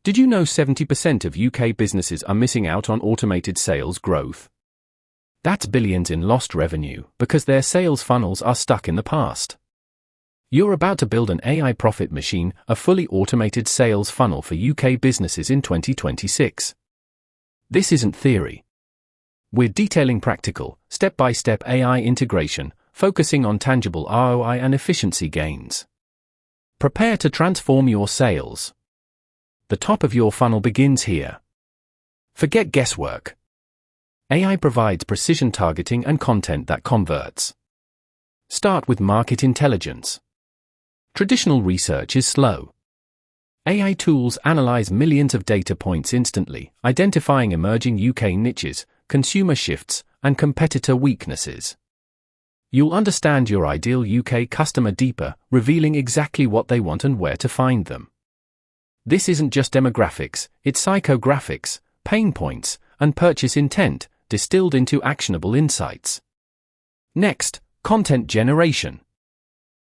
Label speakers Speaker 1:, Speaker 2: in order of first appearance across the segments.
Speaker 1: Did you know 70% of UK businesses are missing out on automated sales growth? That's billions in lost revenue because their sales funnels are stuck in the past. You're about to build an AI profit machine, a fully automated sales funnel for UK businesses in 2026. This isn't theory. We're detailing practical, step-by-step AI integration, focusing on tangible ROI and efficiency gains. Prepare to transform your sales. The top of your funnel begins here. Forget guesswork. AI provides precision targeting and content that converts. Start with market intelligence. Traditional research is slow. AI tools analyze millions of data points instantly, identifying emerging UK niches, consumer shifts, and competitor weaknesses. You'll understand your ideal UK customer deeper, revealing exactly what they want and where to find them. This isn't just demographics, it's psychographics, pain points, and purchase intent, distilled into actionable insights. Next, content generation.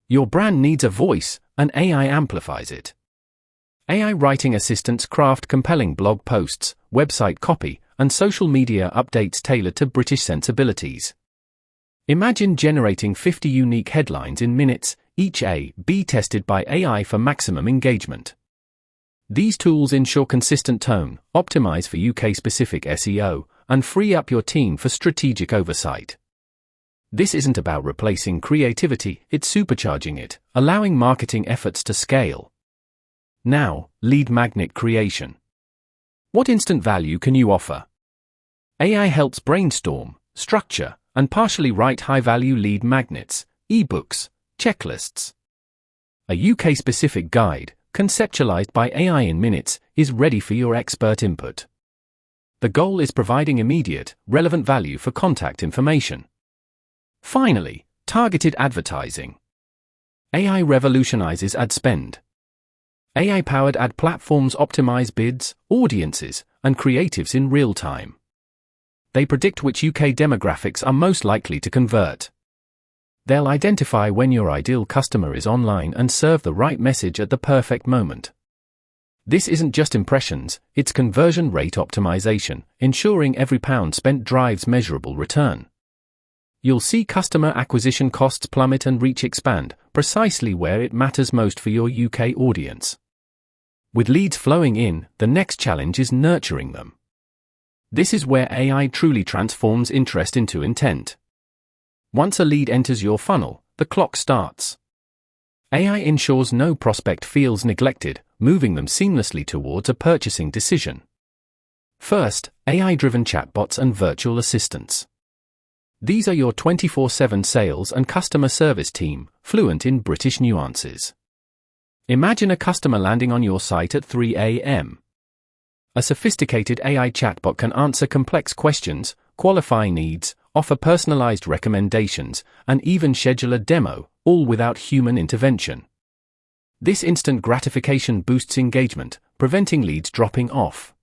Speaker 1: Your brand needs a voice, and AI amplifies it. AI writing assistants craft compelling blog posts, website copy, and social media updates tailored to British sensibilities. Imagine generating 50 unique headlines in minutes, each A/B tested by AI for maximum engagement. These tools ensure consistent tone, optimize for UK-specific SEO, and free up your team for strategic oversight. This isn't about replacing creativity, it's supercharging it, allowing marketing efforts to scale. Now, lead magnet creation. What instant value can you offer? AI helps brainstorm, structure, and partially write high-value lead magnets, ebooks, checklists. A UK-specific guide, conceptualized by AI in minutes, is ready for your expert input. The goal is providing immediate, relevant value for contact information. Finally, targeted advertising. AI revolutionizes ad spend. AI-powered ad platforms optimize bids, audiences, and creatives in real time. They predict which UK demographics are most likely to convert. They'll identify when your ideal customer is online and serve the right message at the perfect moment. This isn't just impressions, it's conversion rate optimization, ensuring every pound spent drives measurable return. You'll see customer acquisition costs plummet and reach expand, precisely where it matters most for your UK audience. With leads flowing in, the next challenge is nurturing them. This is where AI truly transforms interest into intent. Once a lead enters your funnel, the clock starts. AI ensures no prospect feels neglected, moving them seamlessly towards a purchasing decision. First, AI-driven chatbots and virtual assistants. These are your 24/7 sales and customer service team, fluent in British nuances. Imagine a customer landing on your site at 3 a.m. A sophisticated AI chatbot can answer complex questions, qualify needs, offer personalized recommendations, and even schedule a demo, all without human intervention. This instant gratification boosts engagement, preventing leads dropping off.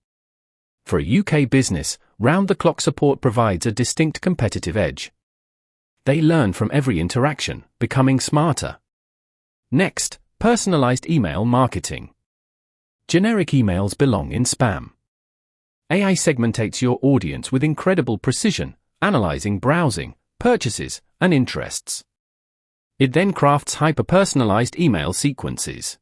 Speaker 1: For a UK business, round-the-clock support provides a distinct competitive edge. They learn from every interaction, becoming smarter. Next, personalized email marketing. Generic emails belong in spam. AI segmentates your audience with incredible precision, analyzing browsing, purchases, and interests. It then crafts hyper-personalized email sequences.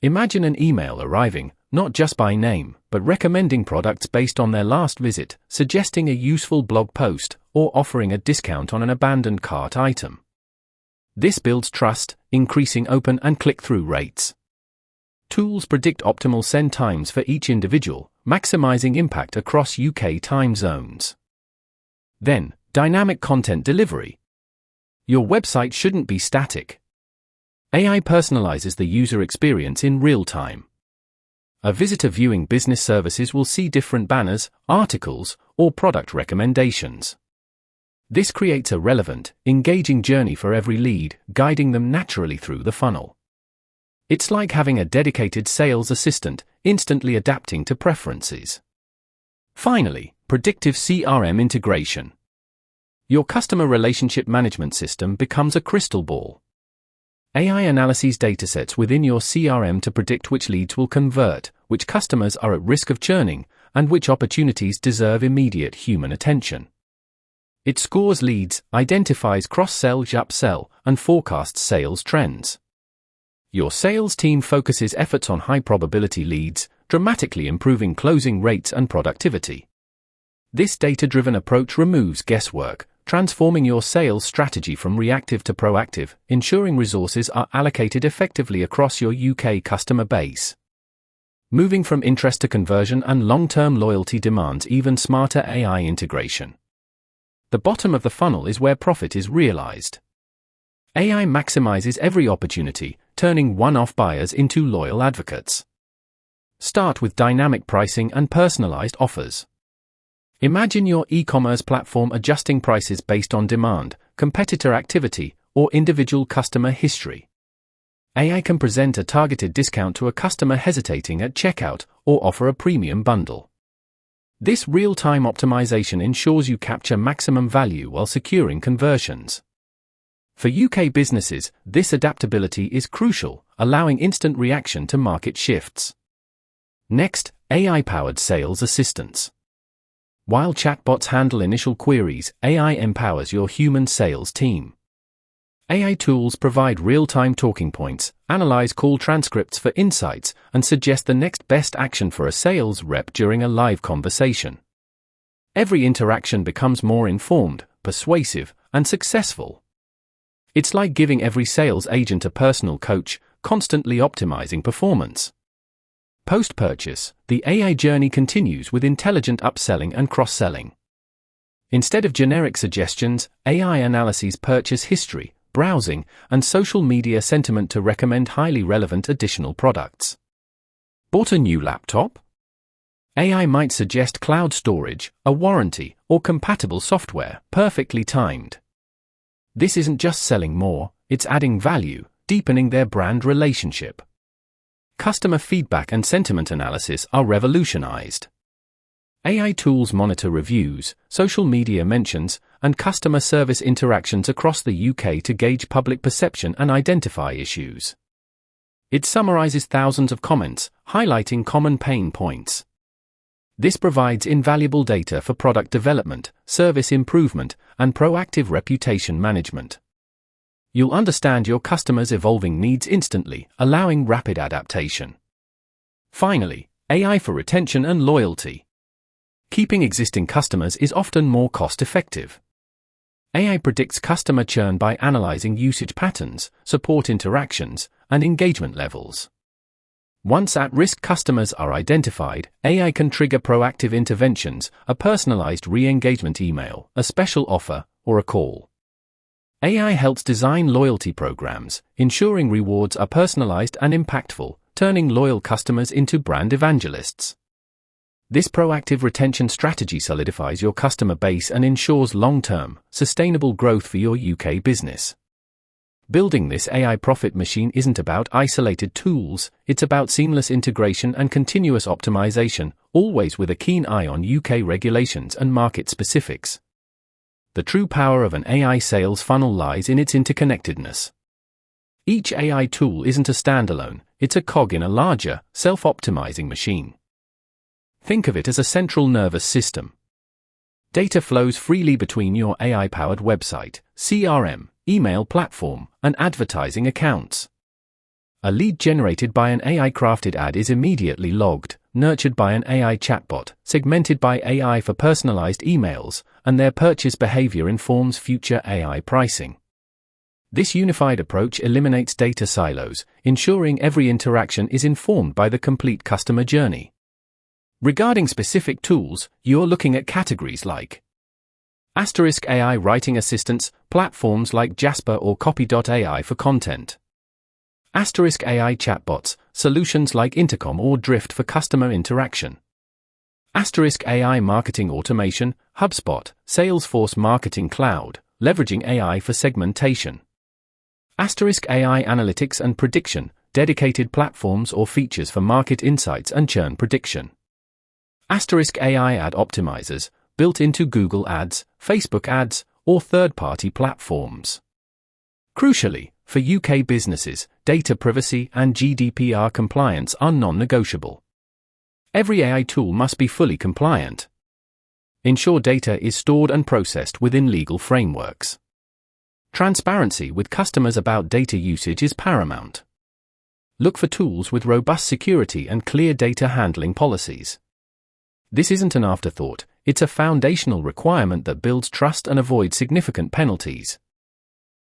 Speaker 1: Imagine an email arriving, not just by name, but recommending products based on their last visit, suggesting a useful blog post, or offering a discount on an abandoned cart item. This builds trust, increasing open and click-through rates. Tools predict optimal send times for each individual, maximizing impact across UK time zones. Then, dynamic content delivery. Your website shouldn't be static. AI personalizes the user experience in real time. A visitor viewing business services will see different banners, articles, or product recommendations. This creates a relevant, engaging journey for every lead, guiding them naturally through the funnel. It's like having a dedicated sales assistant, instantly adapting to preferences. Finally, predictive CRM integration. Your customer relationship management system becomes a crystal ball. AI analyses datasets within your CRM to predict which leads will convert, which customers are at risk of churning, and which opportunities deserve immediate human attention. It scores leads, identifies cross-sell, upsell, and forecasts sales trends. Your sales team focuses efforts on high-probability leads, dramatically improving closing rates and productivity. This data-driven approach removes guesswork, transforming your sales strategy from reactive to proactive, ensuring resources are allocated effectively across your UK customer base. Moving from interest to conversion and long-term loyalty demands even smarter AI integration. The bottom of the funnel is where profit is realized. AI maximizes every opportunity, turning one-off buyers into loyal advocates. Start with dynamic pricing and personalized offers. Imagine your e-commerce platform adjusting prices based on demand, competitor activity, or individual customer history. AI can present a targeted discount to a customer hesitating at checkout, or offer a premium bundle. This real-time optimization ensures you capture maximum value while securing conversions. For UK businesses, this adaptability is crucial, allowing instant reaction to market shifts. Next, AI-powered sales assistance. While chatbots handle initial queries, AI empowers your human sales team. AI tools provide real-time talking points, analyze call transcripts for insights, and suggest the next best action for a sales rep during a live conversation. Every interaction becomes more informed, persuasive, and successful. It's like giving every sales agent a personal coach, constantly optimizing performance. Post-purchase, the AI journey continues with intelligent upselling and cross-selling. Instead of generic suggestions, AI analyzes purchase history, browsing, and social media sentiment to recommend highly relevant additional products. Bought a new laptop? AI might suggest cloud storage, a warranty, or compatible software, perfectly timed. This isn't just selling more, it's adding value, deepening their brand relationship. Customer feedback and sentiment analysis are revolutionized. AI tools monitor reviews, social media mentions, and customer service interactions across the UK to gauge public perception and identify issues. It summarizes thousands of comments, highlighting common pain points. This provides invaluable data for product development, service improvement, and proactive reputation management. You'll understand your customers' evolving needs instantly, allowing rapid adaptation. Finally, AI for retention and loyalty. Keeping existing customers is often more cost-effective. AI predicts customer churn by analyzing usage patterns, support interactions, and engagement levels. Once at-risk customers are identified, AI can trigger proactive interventions, a personalized re-engagement email, a special offer, or a call. AI helps design loyalty programs, ensuring rewards are personalized and impactful, turning loyal customers into brand evangelists. This proactive retention strategy solidifies your customer base and ensures long-term, sustainable growth for your UK business. Building this AI profit machine isn't about isolated tools, it's about seamless integration and continuous optimization, always with a keen eye on UK regulations and market specifics. The true power of an AI sales funnel lies in its interconnectedness. Each AI tool isn't a standalone, it's a cog in a larger, self-optimizing machine. Think of it as a central nervous system. Data flows freely between your AI-powered website, CRM, email platform, and advertising accounts. A lead generated by an AI-crafted ad is immediately logged, nurtured by an AI chatbot, segmented by AI for personalized emails, and their purchase behavior informs future AI pricing. This unified approach eliminates data silos, ensuring every interaction is informed by the complete customer journey. Regarding specific tools, you're looking at categories like *AI writing assistants, platforms like Jasper or Copy.ai for content. *AI chatbots, solutions like Intercom or Drift for customer interaction. *AI marketing automation, HubSpot, Salesforce Marketing Cloud, leveraging AI for segmentation. *AI analytics and prediction, dedicated platforms or features for market insights and churn prediction. *AI ad optimizers, built into Google Ads, Facebook Ads, or third-party platforms. Crucially, for UK businesses, data privacy and GDPR compliance are non-negotiable. Every AI tool must be fully compliant. Ensure data is stored and processed within legal frameworks. Transparency with customers about data usage is paramount. Look for tools with robust security and clear data handling policies. This isn't an afterthought, it's a foundational requirement that builds trust and avoids significant penalties.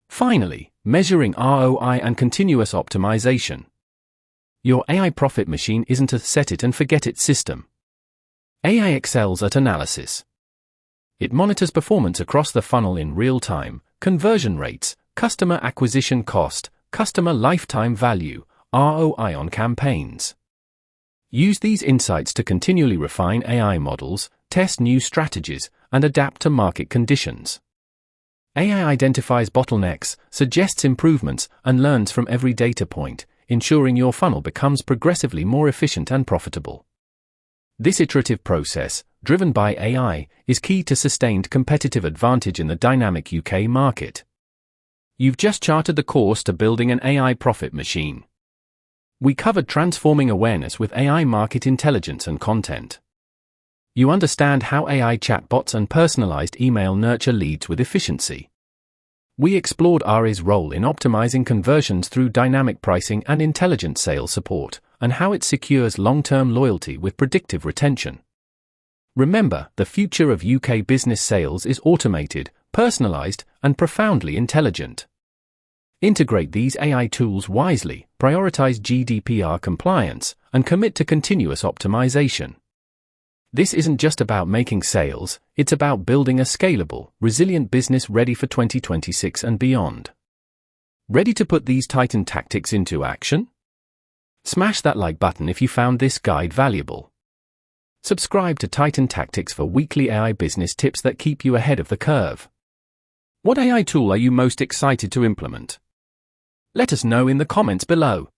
Speaker 1: Finally, measuring ROI and continuous optimization. Your AI profit machine isn't a set-it-and-forget-it system. AI excels at analysis. It monitors performance across the funnel in real time, conversion rates, customer acquisition cost, customer lifetime value, ROI on campaigns. Use these insights to continually refine AI models, test new strategies, and adapt to market conditions. AI identifies bottlenecks, suggests improvements, and learns from every data point, ensuring your funnel becomes progressively more efficient and profitable. This iterative process, driven by AI, is key to sustained competitive advantage in the dynamic UK market. You've just charted the course to building an AI profit machine. We covered transforming awareness with AI market intelligence and content. You understand how AI chatbots and personalized email nurture leads with efficiency. We explored AI's role in optimizing conversions through dynamic pricing and intelligent sales support, and how it secures long-term loyalty with predictive retention. Remember, the future of UK business sales is automated, personalized, and profoundly intelligent. Integrate these AI tools wisely, prioritize GDPR compliance, and commit to continuous optimization. This isn't just about making sales, it's about building a scalable, resilient business ready for 2026 and beyond. Ready to put these Titan tactics into action? Smash that like button if you found this guide valuable. Subscribe to Titan Tactics for weekly AI business tips that keep you ahead of the curve. What AI tool are you most excited to implement? Let us know in the comments below.